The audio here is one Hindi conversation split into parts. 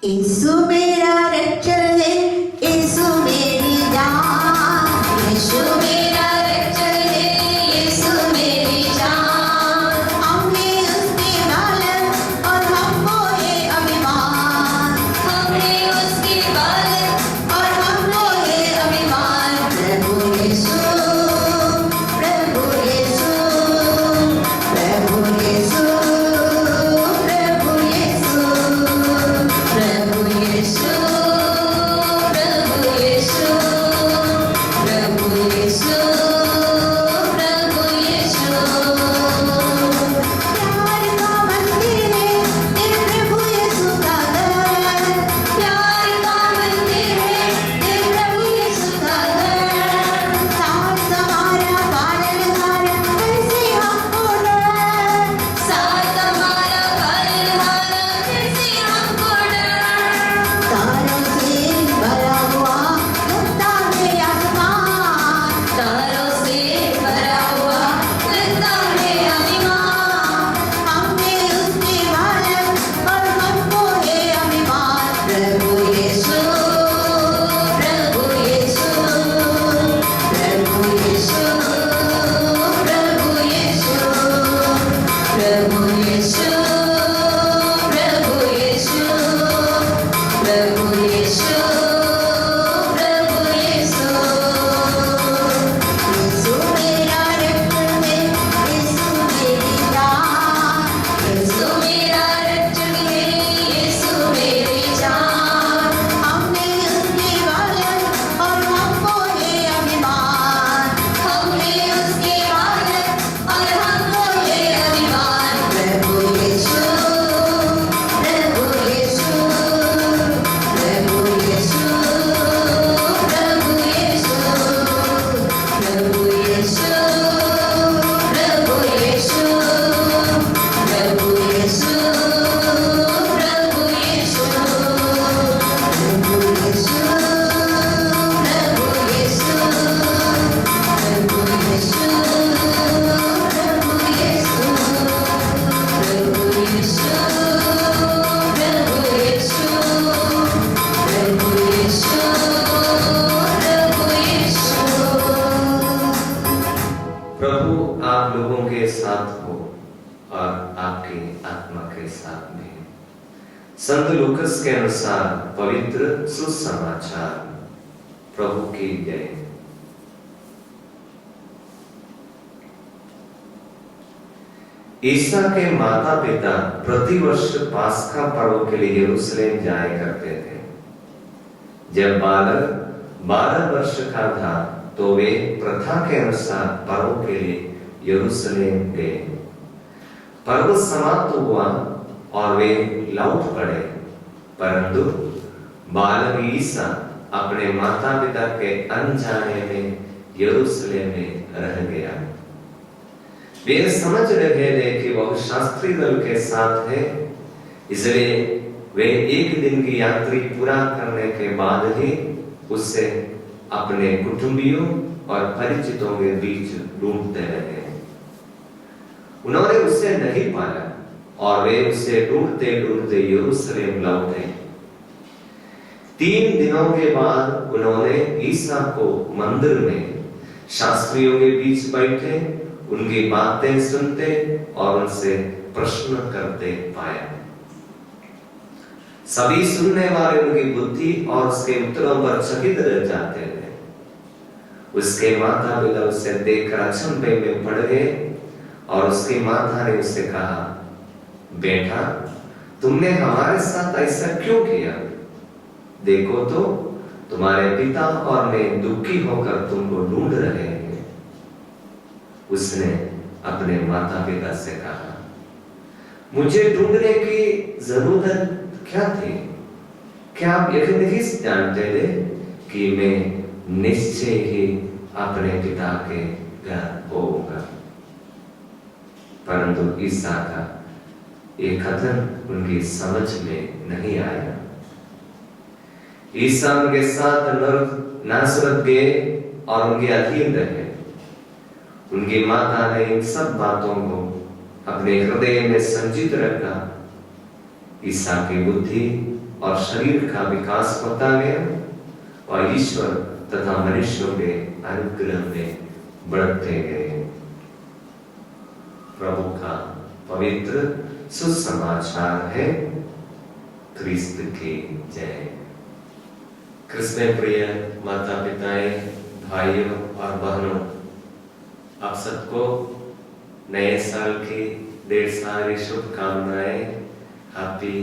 यीशु मेरा रक्षक है, यीशु मेरी जान। यीशु मेरा रक्षक है, यीशु मेरी जान। हमने उसके बालक और हमको है अभिमान। हमने उसके बालक और हमको है अभिमान। प्रभु यीशु, प्रभु यीशु, प्रभु यीशु, प्रभु यीशु, प्रभु यीशु, प्रभु यीशु, प्रभु यीशु, प्रभु यीशु। प्यार का मंदिर है ये प्रभु यीशु का घर। प्यार का मंदिर है ये प्रभु यीशु का घर। साथ हमारा पालनहार कैसे हमको डर। साथ हमारा पालनहार कैसे हमको डर। तारों से भरा हुआ लगता है आसमान। तारों से भरा हुआ लगता है अभिमान। हमने उसके बालक और हमको है अभिमान। प्रभु यीशु, प्रभु यीशु, प्रभु यीशु, प्रभु यीशु, प्रभु यीशु, प्रभु यीशु, प्रभु यीशु, प्रभु यीशु। यीशु मेरा रक्षक है, यीशु मेरी जान। यीशु मेरा रक्षक है, यीशु मेरी जान। हमने उसके बालक और हमको है अभिमान। हमने उसके बालक और हमको है अभिमान। प्रभु यीशु, प्रभु यीशु, प्रभु यीशु, प्रभु यीशु, प्रभु यीशु, प्रभु यीशु, प्रभु यीशु, प्रभु यीशु, प्रभु यीशु, प्रभु यीशु, प्रभु यीशु, प्रभु यीशु, प्रभु यीशु, प्रभु यीशु, प्रभु यीशु, प्रभु यीशु। प्रभु आप लोगों के साथ हो और आपके आत्मा के साथ में। संत लूकस के अनुसार पवित्र सुसमाचार। प्रभु की जय। ईसा के माता पिता प्रतिवर्ष पास्का पर्व के लिए यरूशलेम जाया करते थे। जब बालक 12 वर्ष का था तो वे प्रथा के अनुसार पर्व के लिए यरूशलेम गए। पर्व समाप्त हुआ और वे लौट पड़े, परंतु बालक ईसा अपने माता पिता के अनजाने में यरूशलेम में रह गया। वे समझ रहे थे कि वह शास्त्री दल के साथ है, इसलिए वे एक दिन की यात्रा पूरा करने के बाद ही उससे अपने कुटुंबियों और परिचितों के बीच ढूंढते रहे। उन्होंने उसे नहीं पाया और वे उसे ढूंढते ढूंढते यरूशलेम लौटे। 3 दिनों के बाद उन्होंने ईसा को मंदिर में शास्त्रियों के बीच बैठे उनकी बातें सुनते और उनसे प्रश्न करते पाया। सभी सुनने वाले उनकी बुद्धि और उसके उत्तरों पर चकित रह जाते थे। उसके माता पिता उसे देखकर अचंभे में पड़ गए और उसकी माता ने उससे कहा, बेटा तुमने हमारे साथ ऐसा क्यों किया? देखो तो तुम्हारे पिता और मैं दुखी होकर तुमको ढूंढ रहे हैं। उसने अपने माता पिता से कहा, मुझे ढूंढने की जरूरत क्या थी? क्या आप यह नहीं जानते थे कि मैं निश्चय ही अपने पिता के घर होऊंगा? परंतु ईसा का ये कथन उनकी समझ में नहीं आया। ईसा उनके साथ नासरत गए और उनके अधीन रहे। उनकी माता ने इन सब बातों को अपने हृदय में संचित रखा। ईसा की बुद्धि और शरीर का विकास होता गया और ईश्वर तथा मनुष्यों के अनुग्रह में बढ़ते गए। प्रभु का पवित्र सुसमाचार है। क्रिस्त की जय। क्रिस्त में प्रिय माता पिताएं, भाइयों और बहनों, आप सबको नए साल की ढेर सारी शुभकामनाएं। Happy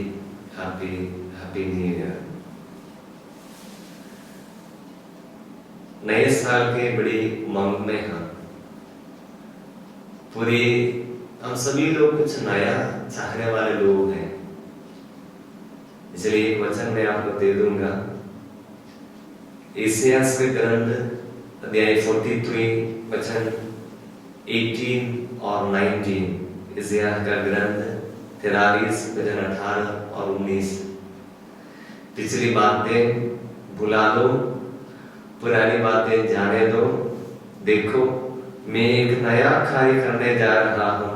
happy happy new year. नए साल के बड़ी उमंग में हम सभी लोग कुछ नया चाहने वाले लोग हैं। इसलिए एक वचन मैं आपको दे दूंगा। यशायाह के ग्रंथ अध्याय 43 वचन 18 और 19। यशायाह का ग्रंथ 43 वचन 18 और 19। पिछली बातें भुला दो, पुरानी बातें जाने दो। देखो, मैं एक नया कार्य करने जा रहा हूं,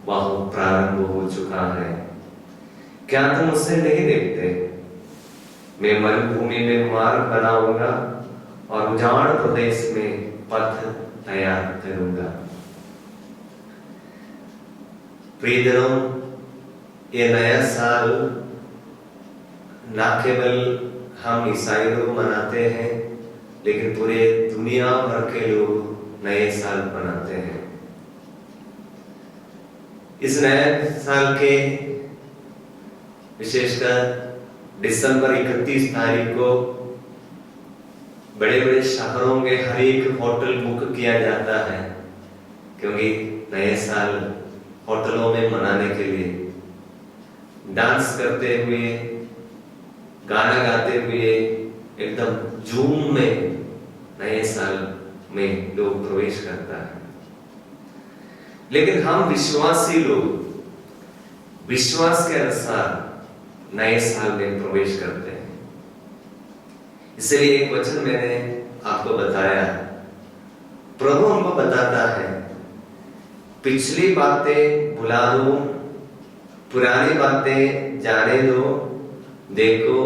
वह प्रारंभ हो चुका है। क्या तुम उसे नहीं देखते? मैं मरुभूमि में मार्ग बनाऊंगा और उजाड़ प्रदेश में पथ तैयार करूंगा। प्रियजनों, ये नया साल न केवल हम ईसाई लोग मनाते हैं, लेकिन पूरे दुनिया भर के लोग नए साल मनाते हैं। इस नए साल के विशेषकर दिसंबर 31 तारीख को बड़े बड़े शहरों के हर एक होटल बुक किया जाता है, क्योंकि नए साल होटलों में मनाने के लिए डांस करते हुए, गाना गाते हुए, एकदम जूम में नए साल में लोग प्रवेश करता है। लेकिन हम विश्वासी लोग विश्वास के अनुसार नए साल में प्रवेश करते हैं। इसलिए एक वचन मैंने आपको बताया। प्रभु हमको बताता है, पिछली बातें भुला दो, पुरानी बातें जाने दो। देखो,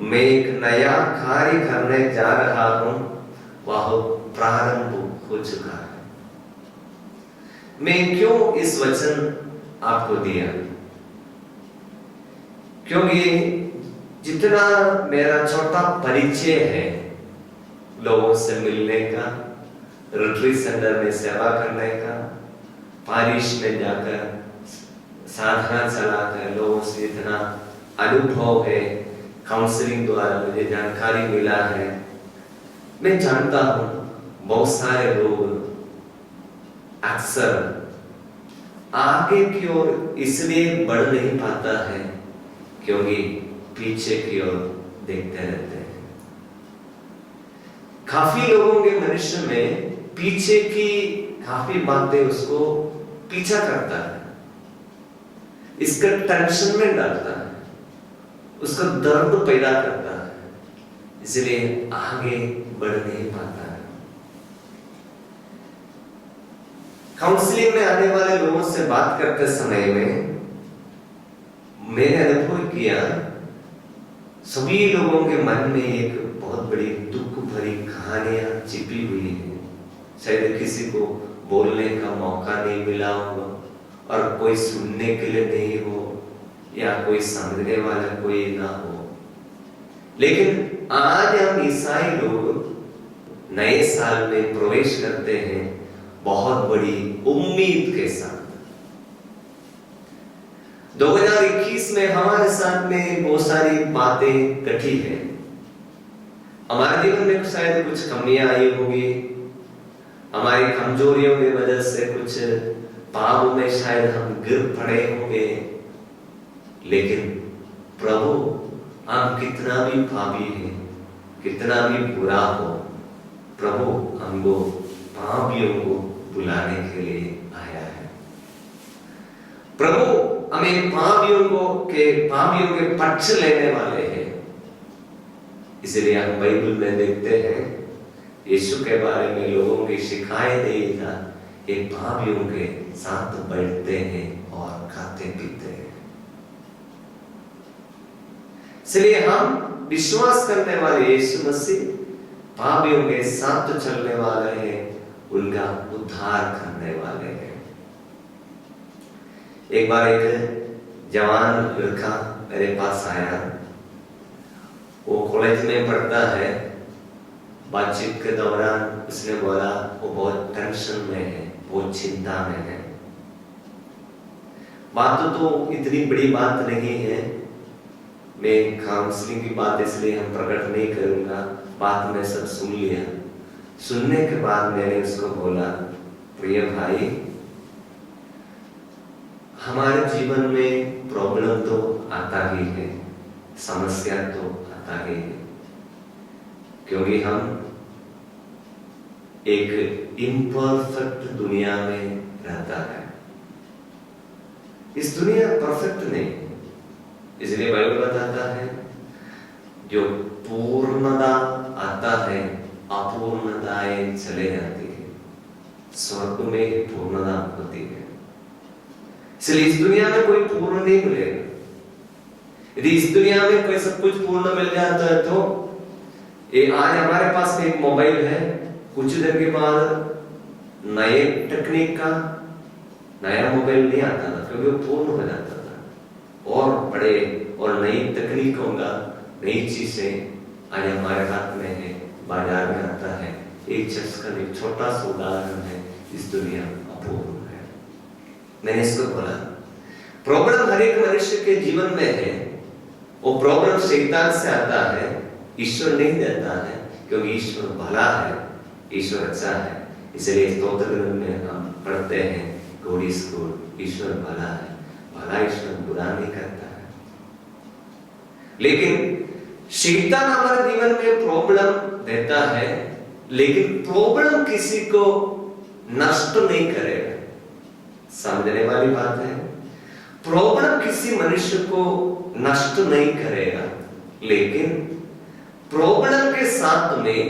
मैं एक नया कार्य करने जा रहा हूं, वह प्रारंभ हो चुका है। मैं क्यों इस वचन आपको दिया? क्योंकि जितना मेरा छोटा परिचय है लोगों से मिलने का, रिट्रीट सेंटर में सेवा करने का, पारिश में जाकर साधना चलाकर लोगों से इतना अनुभव है, काउंसलिंग द्वारा मुझे जानकारी मिला है। मैं जानता हूं बहुत सारे लोग अक्सर आगे की ओर इसलिए बढ़ नहीं पाता है क्योंकि पीछे की ओर देखते रहते हैं। काफी लोगों के मनुष्य में पीछे की काफी बातें उसको पीछा करता है, इसका टेंशन में डालता है, उसका दर्द पैदा करता है, इसलिए आगे बढ़ नहीं पाता है। काउंसलिंग में आने वाले लोगों से बात करते समय में मैंने अनुभव किया, सभी लोगों के मन में एक बहुत बड़ी दुख भरी कहानियां छिपी हुई है। शायद किसी को बोलने का मौका नहीं मिला होगा और कोई सुनने के लिए नहीं हो, या कोई समझने वाला कोई ना हो। लेकिन आज हम ईसाई लोग नए साल में प्रवेश करते हैं बहुत बड़ी उम्मीद के साथ। 2021 में हमारे साथ में बहुत सारी बातें घटी है। हमारे जीवन में शायद कुछ कमियां आई होगी, हमारी कमजोरियों की वजह से कुछ पाप में शायद हम गिर पड़े होंगे। लेकिन प्रभु, हम कितना भी पापी हैं, कितना भी बुरा हो, प्रभु हमको पापियों को बुलाने के लिए आया है। प्रभु हमें पापियों के पक्ष लेने वाले हैं। इसलिए हम बाइबल में देखते हैं यीशु के बारे में लोगों की शिकायत यही था, ये पापियों के साथ बैठते हैं और खाते पीते हैं। इसलिए हम विश्वास करने वाले यीशु मसीह पापियों के साथ तो चलने वाले हैं, उनका उद्धार करने वाले हैं। एक बार एक जवान लड़का मेरे पास आया, वो कॉलेज में पढ़ता है। बातचीत के दौरान उसने बोला वो बहुत टेंशन में है, बहुत चिंता में है। बात तो इतनी बड़ी बात नहीं है, मैं काउंसलिंग की बात इसलिए हम प्रकट नहीं करूंगा, बात में सब सुन लिया। सुनने के बाद मैंने उसको बोला, प्रिय भाई, हमारे जीवन में प्रॉब्लम तो आता ही है, समस्या तो आता ही है, क्योंकि हम एक इम्परफेक्ट दुनिया में रहता है। इस दुनिया परफेक्ट नहीं, इसलिए बाइबल बताता है जो पूर्णता आता है अपूर्णताएं चले जाती है, स्वर्ग में पूर्णता होती है। इसलिए इस दुनिया में कोई पूर्ण नहीं मिलेगा। यदि इस दुनिया में कोई सब कुछ पूर्ण मिल जाता है तो ये आज हमारे पास एक मोबाइल है, कुछ देर के बाद नए टेक्निक का नया मोबाइल नहीं आता था, क्योंकि वो पूर्ण हो जाता था। और बड़े और नई तकनीकों का नई चीजें आज हमारे हाथ में है, बाजार में आता है। एक शख्स का एक छोटा सा उदाहरण है, इस दुनिया अपूर्ण है। मैंने इसको बोला, प्रॉब्लम हर एक मनुष्य के जीवन में है, वो प्रॉब्लम शैतान से आता है, ईश्वर नहीं देता है, क्योंकि ईश्वर भला है, ईश्वर अच्छा है। इसलिए स्तोत्र ग्रंथ में हम पढ़ते हैं, गॉड इज गुड, ईश्वर भला है, भला ईश्वर बुरा नहीं करता है। लेकिन शैतान हमारे जीवन में प्रॉब्लम देता है, लेकिन प्रॉब्लम किसी को नष्ट नहीं करेगा। समझने वाली बात है, प्रॉब्लम किसी मनुष्य को नष्ट नहीं करेगा, लेकिन प्रॉब्लम के साथ में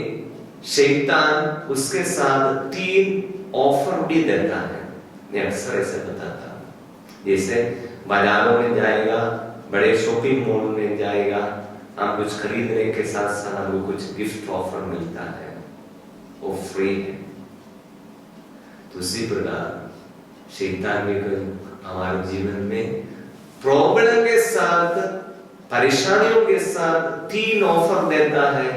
शैतान उसके साथ 3 ऑफर भी देता है। मैं अक्सर ऐसे बताता हूं, जैसे बाजारों में जाएगा, बड़े शॉपिंग मॉल में जाएगा, हम कुछ खरीदने के साथ साथ हमको कुछ गिफ्ट ऑफर मिलता है, वो फ्री है। तो उसी प्रकार शैतान भी हमारे जीवन में प्रॉब्लम के साथ, परेशानियों के साथ 3 ऑफर देता है।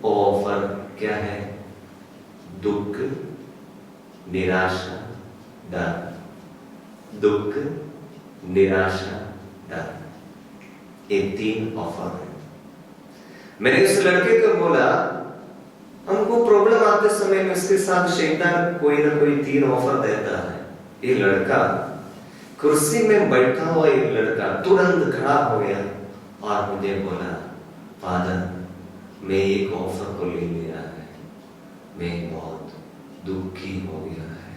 वो ऑफर क्या है? दुख, निराशा, डर। दुख, निराशा, डर, ये 3 ऑफर है। मैंने उस लड़के को बोला, हमको प्रॉब्लम आते समय में उसके साथ शैतान कोई ना कोई 3 ऑफर देता है। ये लड़का, कुर्सी में बैठा हुआ एक लड़का तुरंत खड़ा हो गया और मुझे बोला, फादर, मैं एक ऑफर को ले लिया है, मैं बहुत दुखी हो गया है।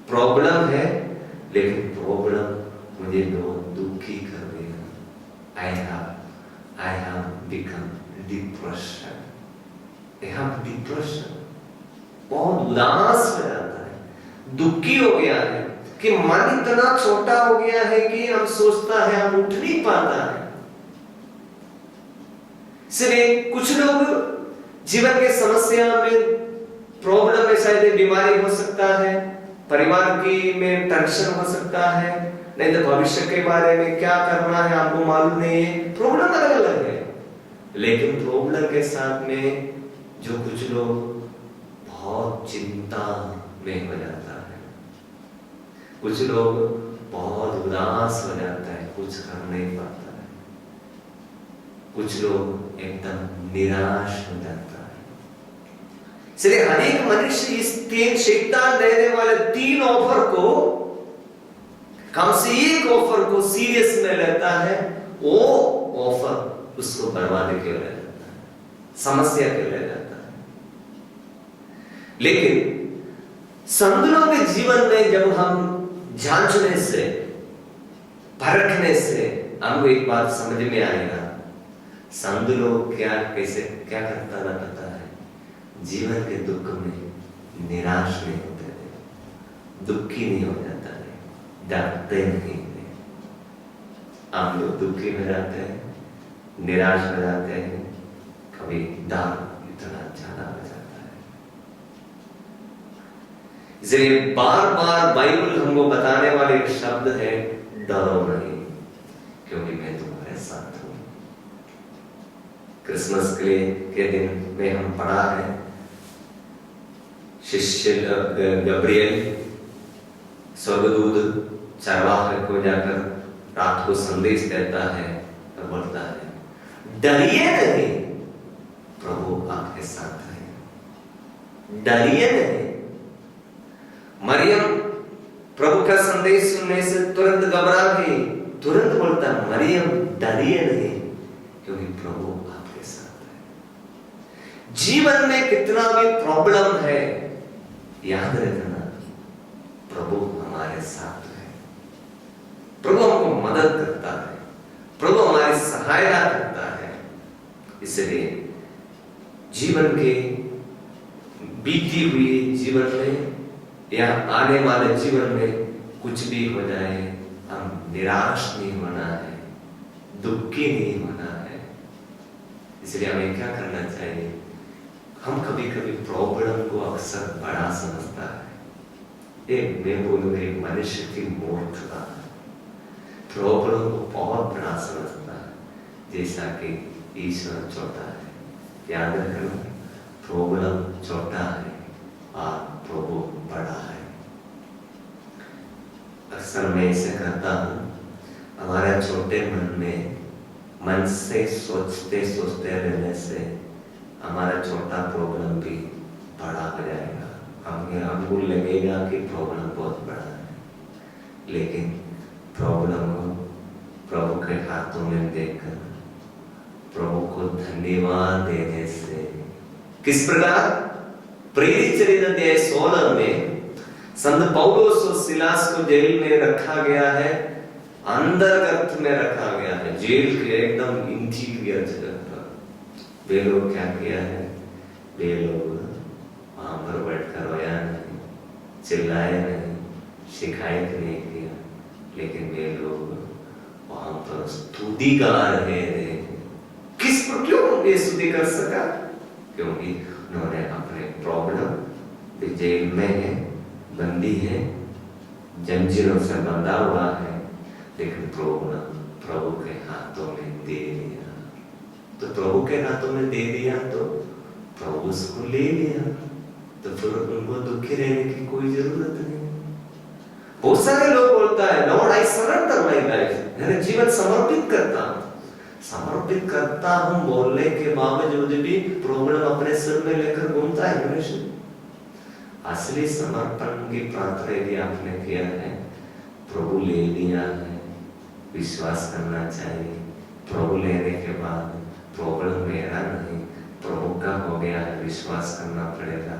प्रॉब्लम है, लेकिन प्रॉब्लम मुझे बहुत दुखी कर दिया। I have become depression. I have depression. बहुत उदास हो जाता है, दुखी हो गया है कि मन इतना छोटा हो गया है कि हम सोचता है हम उठ नहीं पाता है। इसलिए कुछ लोग जीवन के समस्या में, प्रॉब्लम में, शायद बीमारी हो सकता है, परिवार की में टेंशन हो सकता है, नहीं तो भविष्य के बारे में क्या करना है आपको मालूम नहीं है। प्रॉब्लम अलग अलग है, लेकिन प्रॉब्लम के साथ में जो कुछ लोग बहुत चिंता में हो जाता है, कुछ लोग बहुत उदास हो जाता है, कुछ कर नहीं पाता है, कुछ लोग एकदम निराश हो जाता है। इसलिए हर एक मनुष्य इस 3 शैतान देने वाले 3 ऑफर को, कम से एक ऑफर को सीरियस में लेता है। वो ऑफर उसको बर्बादी के लिए जाता है, समस्या के लिए जाता है। लेकिन संतों के जीवन में जब हम जांचने से, परखने से हमको एक बात समझ में आएगा, संत लोग क्या करता रहता है, जीवन के दुख में निराश नहीं होते थे, दुखी नहीं हो जाता है, डरते नहीं थे। हम लोग दुखी में रहते हैं, निराश हो जाते हैं, कभी डर इतना ज्यादा हो जाता है। इसलिए बार बार बाइबल हमको बताने वाले एक शब्द है, डरो नहीं क्योंकि मैं तुम्हारे साथ हूं। क्रिसमस के दिन में हम पढ़ा है, शिष्य गब्रियल स्वर्गदूत चरवाहे को जाकर रात को संदेश देता है और बोलता है, डरिए नहीं, प्रभु आपके साथ है, डरिए नहीं। मरियम प्रभु का संदेश सुनने से तुरंत घबरा गई, तुरंत बोलता, मरियम डरिए नहीं क्योंकि प्रभु आपके साथ है। जीवन में कितना भी प्रॉब्लम है, याद रखना प्रभु हमारे साथ है, प्रभु हमको मदद करता है, प्रभु हमारी सहायता करता है। इसलिए जीवन के बीती हुई जीवन में या आने वाले जीवन में कुछ भी हो जाए, हम निराश नहीं होना है, दुखी नहीं होना है। इसलिए हमें क्या करना चाहिए, हम कभी कभी प्रॉब्लम को अक्सर बड़ा समझता है। मैं बोलूंगा एक मनुष्य की मूर्खता है, प्रॉब्लम को बहुत बड़ा समझता है, जैसा कि ईश्वर छोटा है। याद रखना, प्रॉब्लम छोटा है और प्रभु बड़ा है। अक्सर मैं इसे करता हूं, हमारे छोटे मन से सोचते सोचते रहने से हमारा छोटा प्रॉब्लम भी बड़ा हो जाएगा। हमको लगेगा कि प्रॉब्लम बहुत बड़ा है, लेकिन प्रॉब्लम को प्रभु के हाथों में देकर प्रभु को धन्यवाद देने से, किस प्रकार, प्रेरित चरित्र अध्याय 16 में संत पौलुस और सिलास को जेल में रखा गया है, अंदर गर्त में रखा गया है, जेल के एकदम इंटीरियर जगह पर। वे लोग क्या किया है, वे लोग वहां पर बैठकर रोया नहीं, चिल्लाए नहीं, शिकायत नहीं किया, लेकिन वे लोग वहां पर स्तुति गा रहे थे। किस पर, क्यों ये स्तुति कर सका? क्योंकि उन्होंने अपने प्रॉब्लम, जेल में है, बंदी है, जंजीरों से बंधा हुआ है, लेकिन प्रभु के हाथों में दे दिया। तो प्रभु के हाथों में दे दिया तो प्रभु उसको ले लिया, तो फिर उनको दुखी रहने की कोई जरूरत नहीं। बहुत सारे लोग बोलता है, Lord I surrender my life, मैंने जीवन समर्पित करता हूं बोलने के बावजूद भी प्रॉब्लम अपने सिर में लेकर घूमता है मनुष्य। असली समर्पण की प्रार्थना यदि आपने किया है, प्रभु ले लिया है, विश्वास करना चाहिए। प्रभु लेने के बाद प्रॉब्लम मेरा नहीं, प्रभु का हो गया है, विश्वास करना पड़ेगा।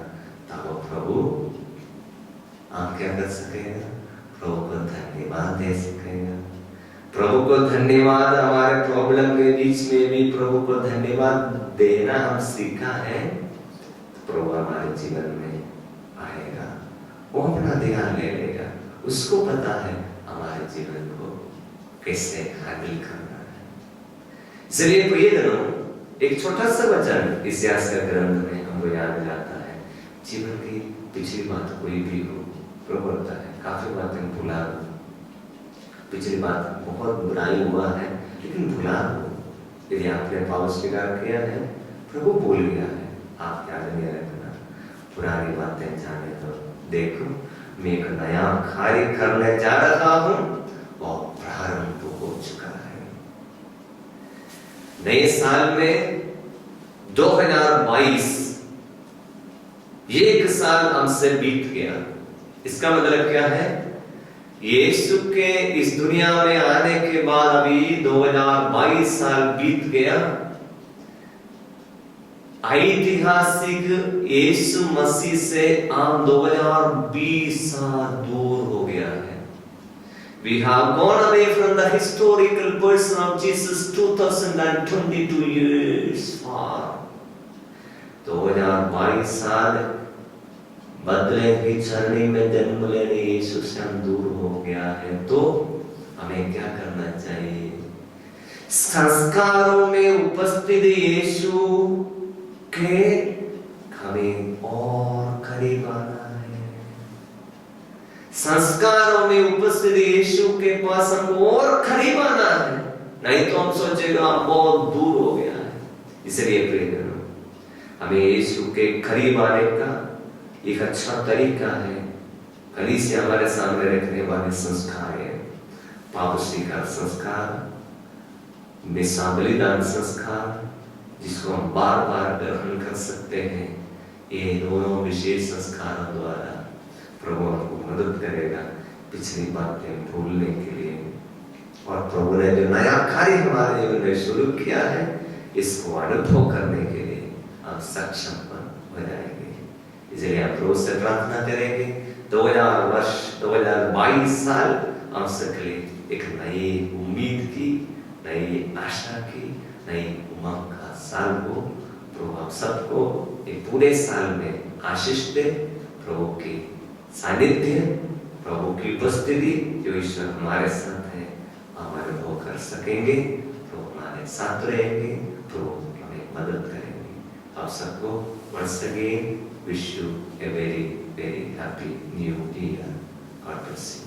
तब प्रभु आप क्या कर सकेगा, प्रभु को धन्यवाद दे सकेगा। प्रभु को धन्यवाद, हमारे प्रॉब्लम के बीच में भी प्रभु को धन्यवाद देना हम सीखा है, प्रभु हमारे जीवन में आएगा, वो अपना ध्यान ले लेगा। उसको पता है हमारे जीवन को कैसे हैंडल करना है। इसलिए प्रियजनों, एक छोटा सा वचन इतिहास का ग्रंथ में हमको याद जाता है, जीवन की पिछली बात कोई भी हो, प्रभु बोलता है काफी बातें भुला दो, पिछली बात बहुत बुराई हुआ है लेकिन भुला दो। यदि आपने पाप स्वीकार किया है, प्रभु भूल गया है, आप याद नहीं रखना, पुरानी बातें जाने दो। देखो मैं एक नया कार्य करने जा रहा हूं और प्रारंभ हो चुका है। नए साल में 2022 एक साल हमसे बीत गया। इसका मतलब क्या है, यीशु के इस दुनिया में आने के बाद अभी 2022 साल बीत गया। ऐतिहासिक यीशु मसीह से हम 2020 साल दूर हो गया है। We have gone away from the historical person of Jesus 2022 years far. 2022 साल बदले की चरनी में जन्म लेने यीशु से हम दूर हो गया है। तो हमें क्या करना चाहिए, संस्कारों में उपस्थित यीशु के हमें और करीब आना है। संस्कारों में उपस्थित यीशु के पास हमको और करीब आना है, नहीं तो हम सोचेगा हम बहुत दूर हो गया है। इसलिए प्रिय जनों, हमें यीशु के करीब आने का एक अच्छा तरीका है, कलीसिया हमारे सामने रखने वाले संस्कार है। पाप स्वीकार संस्कार, मिसा बलिदान संस्कार, जिसको हम बार बार ग्रहण कर सकते हैं। ये दोनों विशेष संस्कारों द्वारा प्रभु हमको मदद करेगा पिछली बातें भूलने के लिए, और प्रभु ने जो नया कार्य हमारे जीवन में शुरू किया है, इसको अनुभव करने के लिए हम सक्षम हो जाएंगे। इसलिए आप रोज से प्रार्थना करेंगे 2022 साल हम सबके लिए एक नई उम्मीद की, नई आशा की, नई उमंग का साल हो। प्रभु आप सबको एक पूरे साल में आशीष दे। प्रभु की सानिध्य, प्रभु की उपस्थिति जो ईश्वर हमारे साथ है, हम अनुभव कर सकेंगे। प्रभु हमारे साथ रहेंगे, प्रभु हमें मदद करेंगे। आप सबको once again wish you a very very happy new year. God bless you.